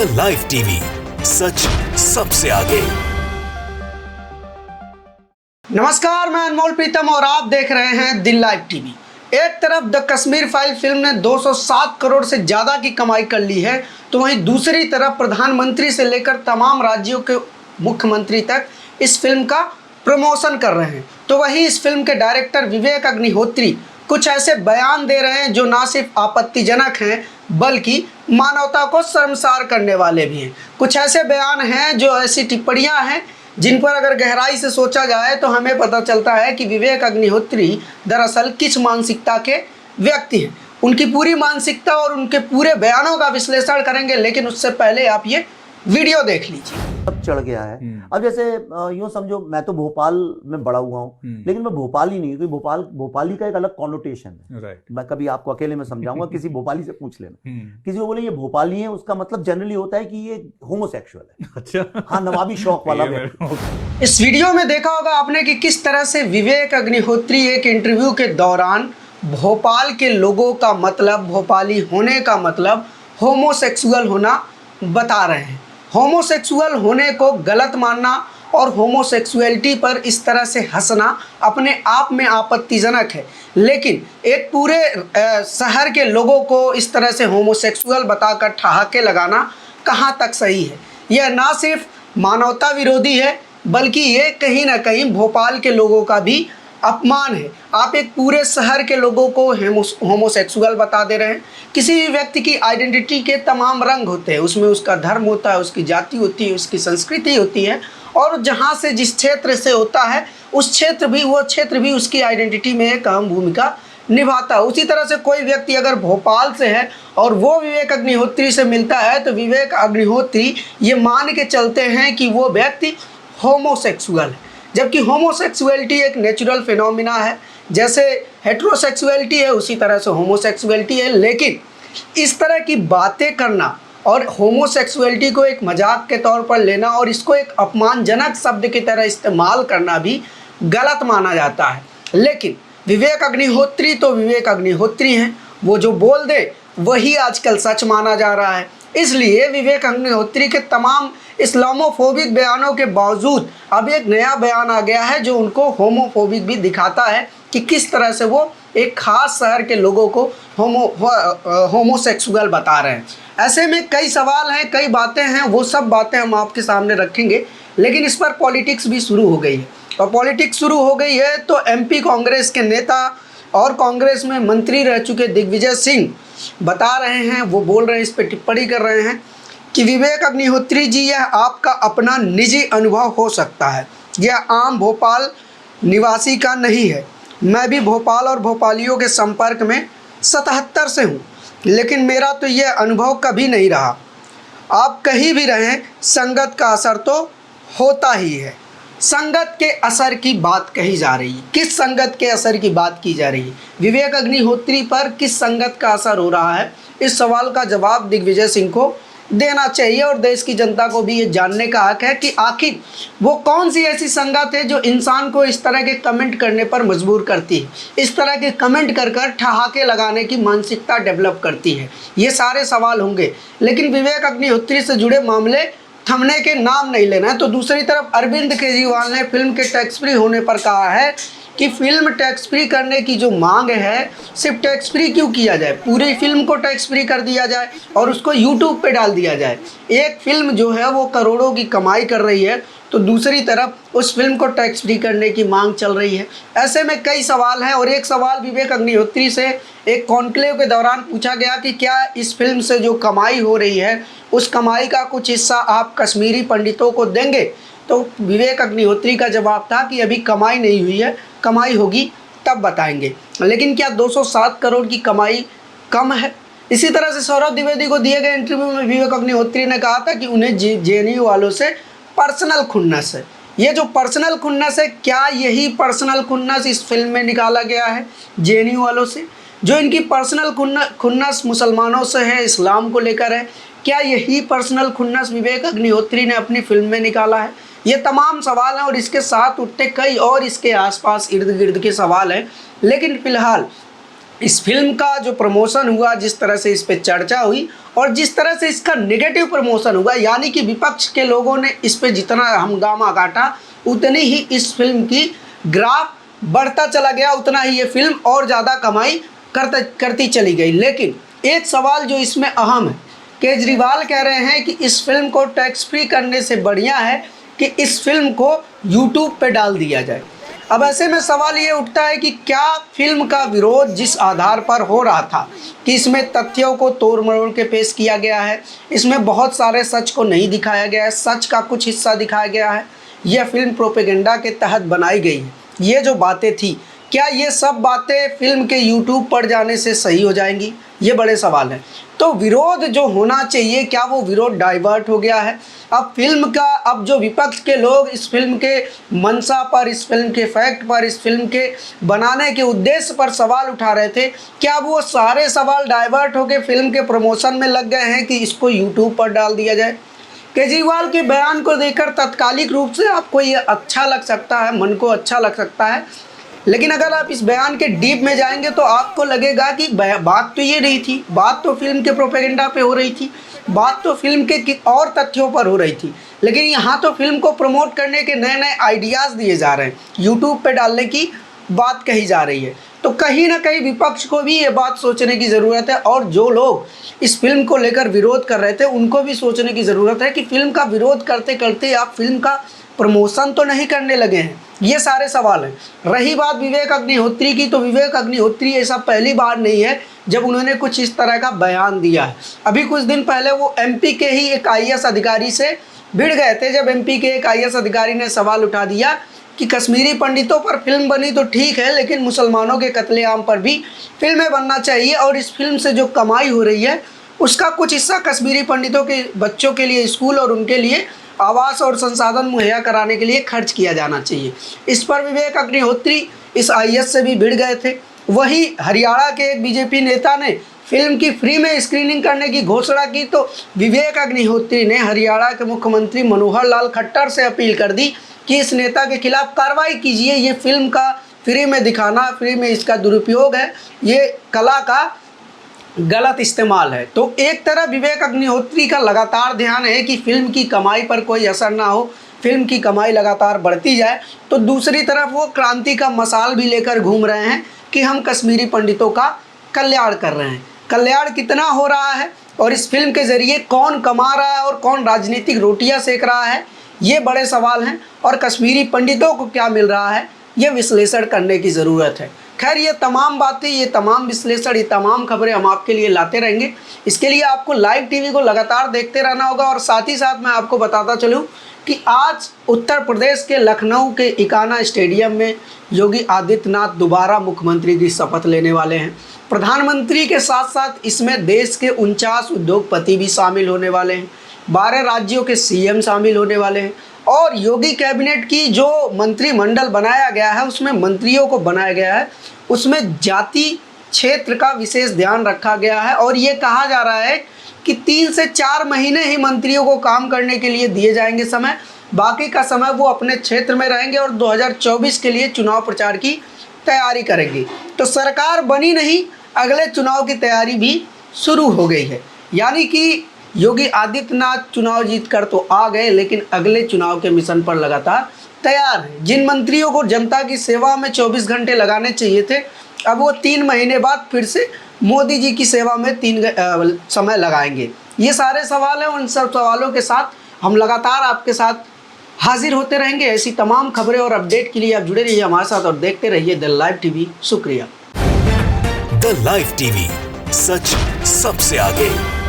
दिल live TV, सच सबसे आगे। नमस्कार, मैं अनमोल प्रीतम और आप देख रहे हैं दिल लाइव टीवी। एक तरफ द कश्मीर फाइल फिल्म ने 207 करोड़ से ज़्यादा की कमाई कर ली है, तो वहीं दूसरी तरफ प्रधानमंत्री से लेकर तमाम राज्यों के मुख्यमंत्री तक इस फिल्म का प्रमोशन कर रहे हैं। तो वहीं इस फिल्म के डायरेक्टर विवेक अग्निहोत्री कुछ ऐसे बयान दे रहे हैं जो ना सिर्फ आपत्तिजनक हैं बल्कि मानवता को शर्मसार करने वाले भी हैं। कुछ ऐसे बयान हैं जो ऐसी टिप्पणियां हैं जिन पर अगर गहराई से सोचा जाए तो हमें पता चलता है कि विवेक अग्निहोत्री दरअसल किस मानसिकता के व्यक्ति हैं। उनकी पूरी मानसिकता और उनके पूरे बयानों का विश्लेषण करेंगे, लेकिन उससे पहले आप ये वीडियो देख लीजिए। अब चढ़ गया है। अब जैसे यूं समझो, मैं तो भोपाल में बड़ा हुआ हूँ, लेकिन मैं भोपाली नहीं, क्योंकि भोपाली का एक अलग कॉनोटेशन है। मैं कभी आपको अकेले में समझाऊंगा, किसी भोपाली से पूछ लेना। किसी को बोले ये भोपाली है, उसका मतलब जनरली होता है कि ये होमोसेक्सुअल है। अच्छा। हाँ, नवाबी शौक वाला व्यक्ति। इस वीडियो में देखा होगा आपने कि किस तरह से विवेक अग्निहोत्री एक इंटरव्यू के दौरान भोपाल के लोगों का मतलब, भोपाली होने का मतलब होमोसेक्सुअल होना बता रहे हैं। होमोसेक्सुअल होने को गलत मानना और होमोसेक्सुअलिटी पर इस तरह से हंसना अपने आप में आपत्तिजनक है, लेकिन एक पूरे शहर के लोगों को इस तरह से होमोसेक्सुअल बताकर ठहाके लगाना कहाँ तक सही है। यह ना सिर्फ मानवता विरोधी है बल्कि ये कहीं ना कहीं भोपाल के लोगों का भी अपमान है। आप एक पूरे शहर के लोगों को होमोसेक्सुअल बता दे रहे हैं। किसी भी व्यक्ति की आइडेंटिटी के तमाम रंग होते हैं, उसमें उसका धर्म होता है, उसकी जाति होती है, उसकी संस्कृति होती है, और जहाँ से जिस क्षेत्र से होता है वो क्षेत्र भी उसकी आइडेंटिटी में एक अहम भूमिका निभाता है। उसी तरह से कोई व्यक्ति अगर भोपाल से है और वो विवेक अग्निहोत्री से मिलता है तो विवेक अग्निहोत्री ये मान के चलते हैं कि वो व्यक्ति होमोसेक्सुअल है, जबकि होमोसेक्सुअलिटी एक नेचुरल फिनोमिना है। जैसे हेट्रोसेक्सुअलिटी है उसी तरह से होमोसेक्सुअलिटी है, लेकिन इस तरह की बातें करना और होमोसेक्सुअलिटी को एक मजाक के तौर पर लेना और इसको एक अपमानजनक शब्द की तरह इस्तेमाल करना भी गलत माना जाता है। लेकिन विवेक अग्निहोत्री तो विवेक अग्निहोत्री हैं, वो जो बोल दे वही आजकल सच माना जा रहा है। इसलिए विवेक अग्निहोत्री के तमाम इस्लामोफोबिक बयानों के बावजूद अब एक नया बयान आ गया है जो उनको होमोफोबिक भी दिखाता है कि किस तरह से वो एक खास शहर के लोगों को होमोसेक्सुअल बता रहे हैं। ऐसे में कई सवाल हैं, कई बातें हैं, वो सब बातें हम आपके सामने रखेंगे, लेकिन इस पर पॉलिटिक्स भी शुरू हो गई है। और पॉलिटिक्स शुरू हो गई है तो एमपी कांग्रेस के नेता और कांग्रेस में मंत्री रह चुके दिग्विजय सिंह बता रहे हैं, वो बोल रहे हैं, इस पर टिप्पणी कर रहे हैं कि विवेक अग्निहोत्री जी, यह आपका अपना निजी अनुभव हो सकता है, यह आम भोपाल निवासी का नहीं है। मैं भी भोपाल और भोपालियों के संपर्क में 77 से हूँ, लेकिन मेरा तो यह अनुभव कभी नहीं रहा। आप कहीं भी रहें, संगत का असर तो होता ही है। संगत के असर की बात कही जा रही है। किस संगत के असर की बात की जा रही है? विवेक अग्निहोत्री पर किस संगत का असर हो रहा है? इस सवाल का जवाब दिग्विजय सिंह को देना चाहिए और देश की जनता को भी ये जानने का हक है कि आखिर वो कौन सी ऐसी संगत है जो इंसान को इस तरह के कमेंट करने पर मजबूर करती है, इस तरह के कमेंट कर कर ठहाके लगाने की मानसिकता डेवलप करती है। ये सारे सवाल होंगे, लेकिन विवेक अग्निहोत्री से जुड़े मामले थमने के नाम नहीं लेना है। तो दूसरी तरफ अरविंद केजरीवाल ने फिल्म के टैक्स फ्री होने पर कहा है कि फिल्म टैक्स फ्री करने की जो मांग है, सिर्फ टैक्स फ्री क्यों किया जाए, पूरी फिल्म को टैक्स फ्री कर दिया जाए और उसको यूट्यूब पे डाल दिया जाए। एक फिल्म जो है वो करोड़ों की कमाई कर रही है, तो दूसरी तरफ उस फिल्म को टैक्स फ्री करने की मांग चल रही है। ऐसे में कई सवाल हैं और एक सवाल विवेक अग्निहोत्री से एक कॉन्क्लेव के दौरान पूछा गया कि क्या इस फिल्म से जो कमाई हो रही है उस कमाई का कुछ हिस्सा आप कश्मीरी पंडितों को देंगे? तो विवेक अग्निहोत्री का जवाब था कि अभी कमाई नहीं हुई है, कमाई होगी तब बताएंगे। लेकिन क्या 207 करोड़ की कमाई कम है? इसी तरह से सौरभ द्विवेदी को दिए गए इंटरव्यू में विवेक अग्निहोत्री ने कहा था कि उन्हें जेएनयू वालों से पर्सनल खुन्नस है। ये जो पर्सनल खुन्नस है, क्या यही पर्सनल खुन्नस इस फिल्म में निकाला गया है जेएनयू वालों से? जो इनकी पर्सनल खुन्नस मुसलमानों से है, इस्लाम को लेकर है, क्या यही पर्सनल खुन्नस विवेक अग्निहोत्री ने अपनी फिल्म में निकाला है? ये तमाम सवाल हैं और इसके साथ उठते कई और इसके आसपास इर्द गिर्द के सवाल हैं। लेकिन फिलहाल इस फिल्म का जो प्रमोशन हुआ, जिस तरह से इस पे चर्चा हुई और जिस तरह से इसका नेगेटिव प्रमोशन हुआ, यानी कि विपक्ष के लोगों ने इस पे जितना हंगामा काटा उतनी ही इस फिल्म की ग्राफ बढ़ता चला गया, उतना ही ये फिल्म और ज़्यादा कमाई करती चली गई। लेकिन एक सवाल जो इसमें अहम है, केजरीवाल कह रहे हैं कि इस फिल्म को टैक्स फ्री करने से बढ़िया है कि इस फिल्म को यूट्यूब पे डाल दिया जाए। अब ऐसे में सवाल ये उठता है कि क्या फिल्म का विरोध जिस आधार पर हो रहा था कि इसमें तथ्यों को तोड़ मरोड़ के पेश किया गया है, इसमें बहुत सारे सच को नहीं दिखाया गया है, सच का कुछ हिस्सा दिखाया गया है, यह फिल्म प्रोपेगेंडा के तहत बनाई गई है, ये जो बातें थी, क्या ये सब बातें फिल्म के यूट्यूब पर जाने से सही हो जाएंगी? ये बड़े सवाल हैं। तो विरोध जो होना चाहिए, क्या वो विरोध डाइवर्ट हो गया है? अब फिल्म का, अब जो विपक्ष के लोग इस फिल्म के मंशा पर, इस फिल्म के फैक्ट पर, इस फिल्म के बनाने के उद्देश्य पर सवाल उठा रहे थे, क्या अब वो सारे सवाल डाइवर्ट होकर फिल्म के प्रमोशन में लग गए हैं कि इसको यूट्यूब पर डाल दिया जाए? केजरीवाल के बयान को देखकर तात्कालिक रूप से आपको ये अच्छा लग सकता है, मन को अच्छा लग सकता है, लेकिन अगर आप इस बयान के डीप में जाएंगे तो आपको लगेगा कि बात तो ये नहीं थी, बात तो फिल्म के प्रोपेगेंडा पे हो रही थी, बात तो फिल्म के और तथ्यों पर हो रही थी, लेकिन यहाँ तो फिल्म को प्रमोट करने के नए नए आइडियाज़ दिए जा रहे हैं, यूट्यूब पे डालने की बात कही जा रही है। तो कहीं ना कहीं विपक्ष को भी ये बात सोचने की ज़रूरत है और जो लोग इस फिल्म को लेकर विरोध कर रहे थे उनको भी सोचने की ज़रूरत है कि फिल्म का विरोध करते करते आप फिल्म का प्रमोशन तो नहीं करने लगे हैं। ये सारे सवाल हैं। रही बात विवेक अग्निहोत्री की, तो विवेक अग्निहोत्री ऐसा पहली बार नहीं है जब उन्होंने कुछ इस तरह का बयान दिया है। अभी कुछ दिन पहले वो एमपी के ही एक आईएएस अधिकारी से भिड़ गए थे, जब एमपी के एक आईएएस अधिकारी ने सवाल उठा दिया कि कश्मीरी पंडितों पर फिल्म बनी तो ठीक है, लेकिन मुसलमानों के कत्लेआम पर भी फिल्में बनना चाहिए और इस फिल्म से जो कमाई हो रही है उसका कुछ हिस्सा कश्मीरी पंडितों के बच्चों के लिए स्कूल और उनके लिए आवास और संसाधन मुहैया कराने के लिए खर्च किया जाना चाहिए। इस पर विवेक अग्निहोत्री इस आईएएस से भी भिड़ गए थे। वहीं हरियाणा के एक बीजेपी नेता ने फिल्म की फ्री में स्क्रीनिंग करने की घोषणा की, तो विवेक अग्निहोत्री ने हरियाणा के मुख्यमंत्री मनोहर लाल खट्टर से अपील कर दी कि इस नेता के खिलाफ कार्रवाई कीजिए, ये फिल्म का फ्री में दिखाना, फ्री में इसका दुरुपयोग है, ये कला का गलत इस्तेमाल है। तो एक तरफ विवेक अग्निहोत्री का लगातार ध्यान है कि फिल्म की कमाई पर कोई असर ना हो, फिल्म की कमाई लगातार बढ़ती जाए, तो दूसरी तरफ वो क्रांति का मसाल भी लेकर घूम रहे हैं कि हम कश्मीरी पंडितों का कल्याण कर रहे हैं। कल्याण कितना हो रहा है और इस फिल्म के ज़रिए कौन कमा रहा है और कौन राजनीतिक रोटियां सेक रहा है, ये बड़े सवाल हैं। और कश्मीरी पंडितों को क्या मिल रहा है, ये विश्लेषण करने की ज़रूरत है। खैर, ये तमाम बातें, ये तमाम विश्लेषण, ये तमाम खबरें हम आपके लिए लाते रहेंगे। इसके लिए आपको लाइव टीवी को लगातार देखते रहना होगा। और साथ ही साथ मैं आपको बताता चलूँ कि आज उत्तर प्रदेश के लखनऊ के इकाना स्टेडियम में योगी आदित्यनाथ दोबारा मुख्यमंत्री की शपथ लेने वाले हैं। प्रधानमंत्री के साथ साथ इसमें देश के 49 उद्योगपति भी शामिल होने वाले हैं, 12 राज्यों के सीएम शामिल होने वाले हैं और योगी कैबिनेट की जो मंत्रिमंडल बनाया गया है, उसमें मंत्रियों को बनाया गया है, उसमें जाति क्षेत्र का विशेष ध्यान रखा गया है। और ये कहा जा रहा है कि 3 से 4 महीने ही मंत्रियों को काम करने के लिए दिए जाएंगे समय, बाकी का समय वो अपने क्षेत्र में रहेंगे और 2024 के लिए चुनाव प्रचार की तैयारी करेंगे। तो सरकार बनी नहीं, अगले चुनाव की तैयारी भी शुरू हो गई है। यानी कि योगी आदित्यनाथ चुनाव जीतकर तो आ गए, लेकिन अगले चुनाव के मिशन पर लगातार तैयार हैं। जिन मंत्रियों को जनता की सेवा में 24 घंटे लगाने चाहिए थे, अब वो 3 महीने बाद फिर से मोदी जी की सेवा में 3 समय लगाएंगे। ये सारे सवाल हैं, उन सब सवालों के साथ हम लगातार आपके साथ हाजिर होते रहेंगे। ऐसी तमाम खबरें और अपडेट के लिए आप जुड़े रहिए हमारे साथ और देखते रहिए द लाइव टीवी। शुक्रिया। द लाइव टीवी, सच सबसे आगे।